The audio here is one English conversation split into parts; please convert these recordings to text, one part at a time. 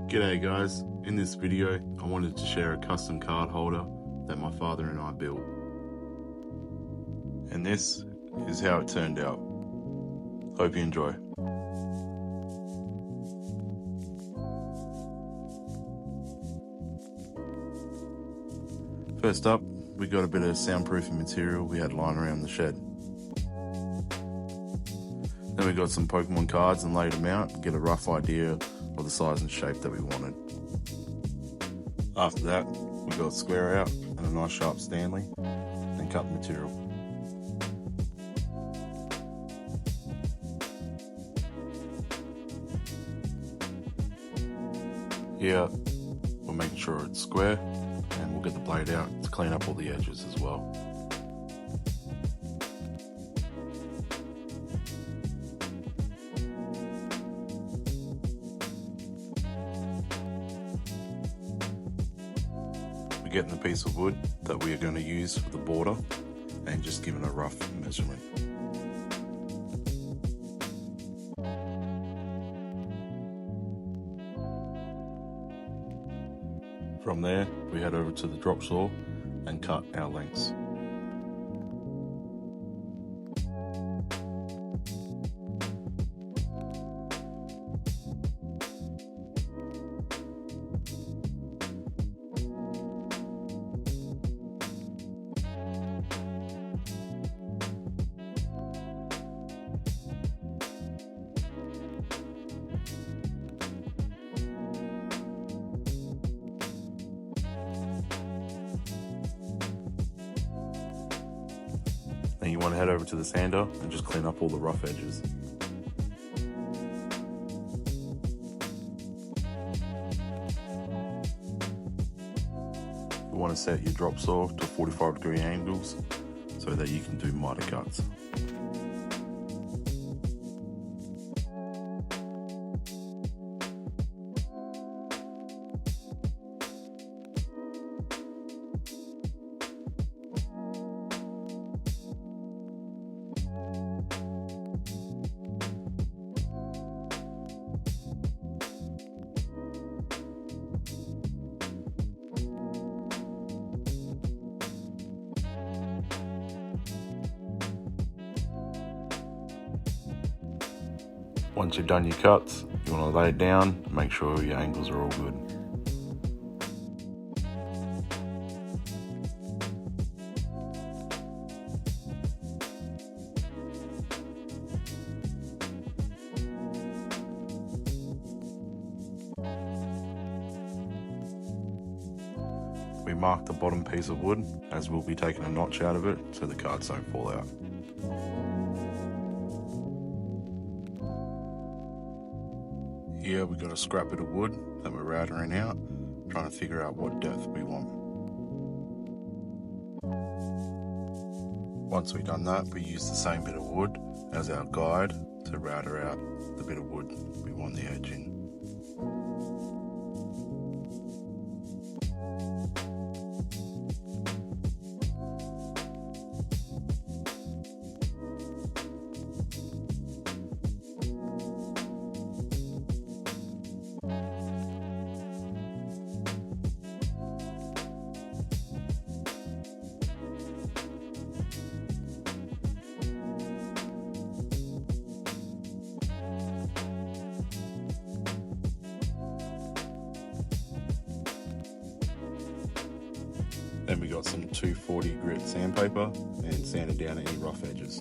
G'day guys, in this video I wanted to share a custom card holder that my father and I built. And this is how it turned out. Hope you enjoy. First up, we got a bit of soundproofing material we had lying around the shed. Then we got some Pokemon cards and laid them out to get a rough idea of the size and shape that we wanted. After that, we got a square out and a nice sharp Stanley and cut the material. Here, we're making sure it's square, and we'll get the blade out to clean up all the edges as well. We're getting the piece of wood that we are going to use for the border and just giving a rough measurement. From there, we head over to the drop saw and cut our lengths. Then you want to head over to the sander and just clean up all the rough edges. You want to set your drop saw to 45-degree angles so that you can do miter cuts. Once you've done your cuts, you want to lay it down and make sure your angles are all good. We mark the bottom piece of wood as we'll be taking a notch out of it so the cards don't fall out. Here we've got a scrap bit of wood that we're routering out, trying to figure out what depth we want. Once we've done that, we use the same bit of wood as our guide to router out the bit of wood we want the edge in. Then we got some 240 grit sandpaper and sanded down any rough edges.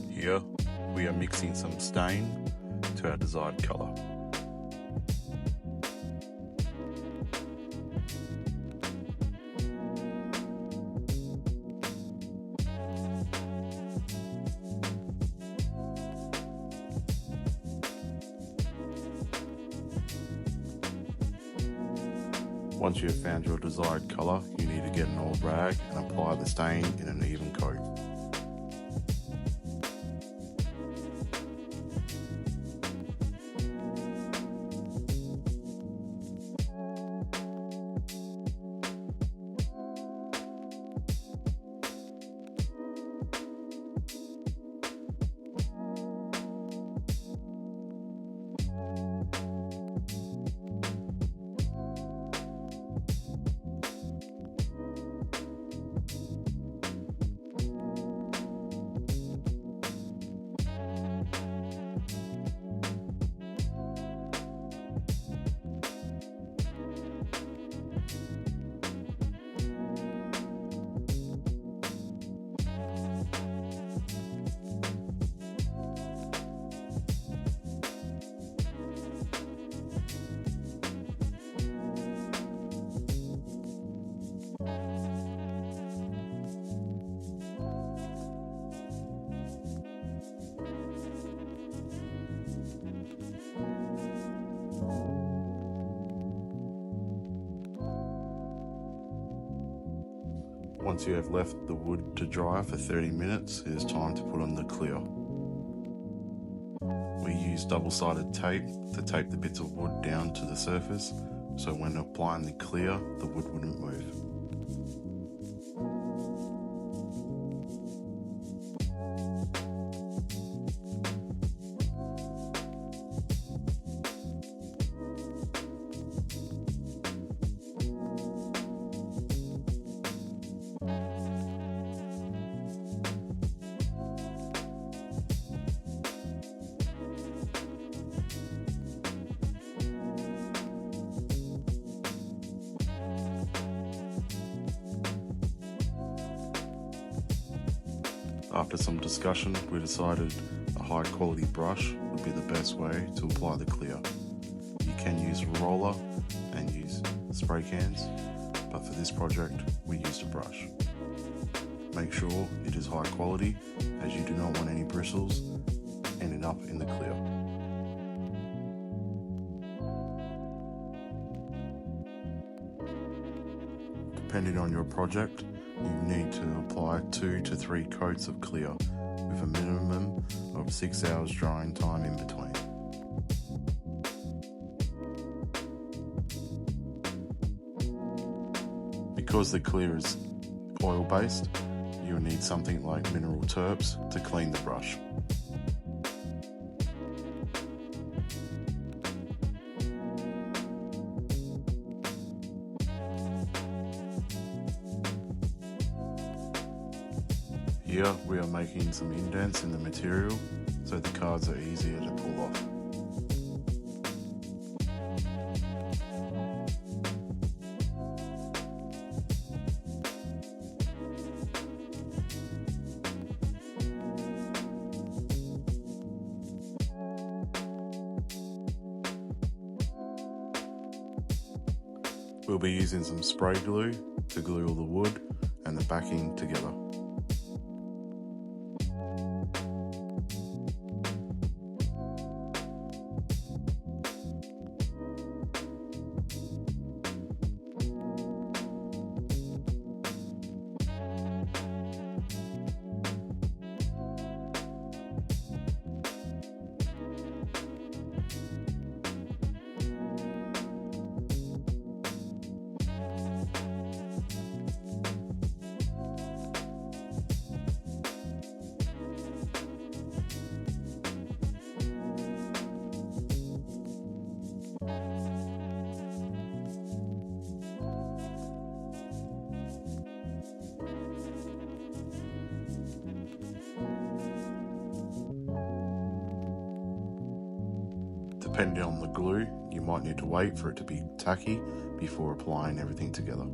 Here we are mixing some stain to our desired colour. Once you have found your desired colour, you need to get an old rag and apply the stain in an even coat. Once you have left the wood to dry for 30 minutes, it is time to put on the clear. We use double-sided tape to tape the bits of wood down to the surface, so when applying the clear, the wood wouldn't move. After some discussion, we decided a high quality brush would be the best way to apply the clear. You can use a roller and use spray cans, but for this project we used a brush. Make sure it is high quality, as you do not want any bristles ending up in the clear. Depending on your project, you need to apply 2 to 3 coats of clear with a minimum of 6 hours drying time in between. Because the clear is oil based, you will need something like mineral terps to clean the brush. Here we are making some indents in the material so the cards are easier to pull off. We'll be using some spray glue to glue all the wood and the backing together. Depending on the glue, you might need to wait for it to be tacky before applying everything together.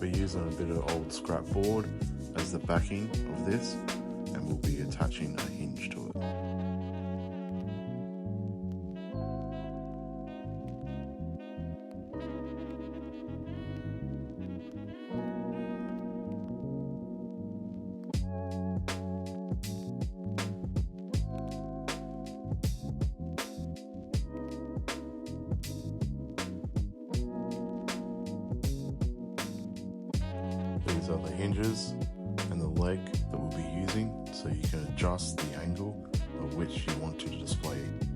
We're using a bit of old scrap board as the backing of this, and we'll be attaching a hinge to it. These are the hinges and the leg that we'll be using, so you can adjust the angle at which you want to display it.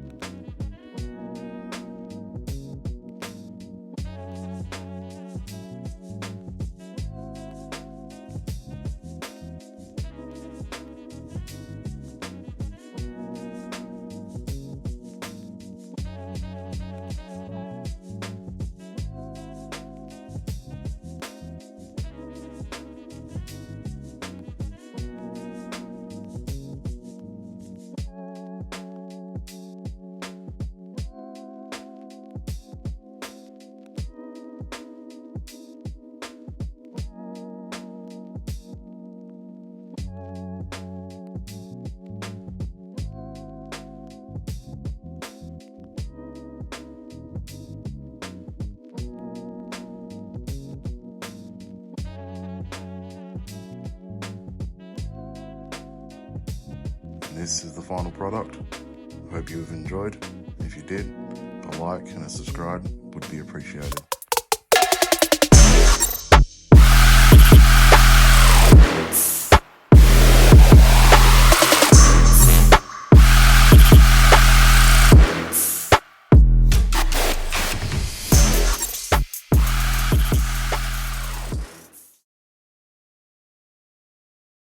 This is the final product. I hope you have enjoyed. If you did, a like and a subscribe would be appreciated.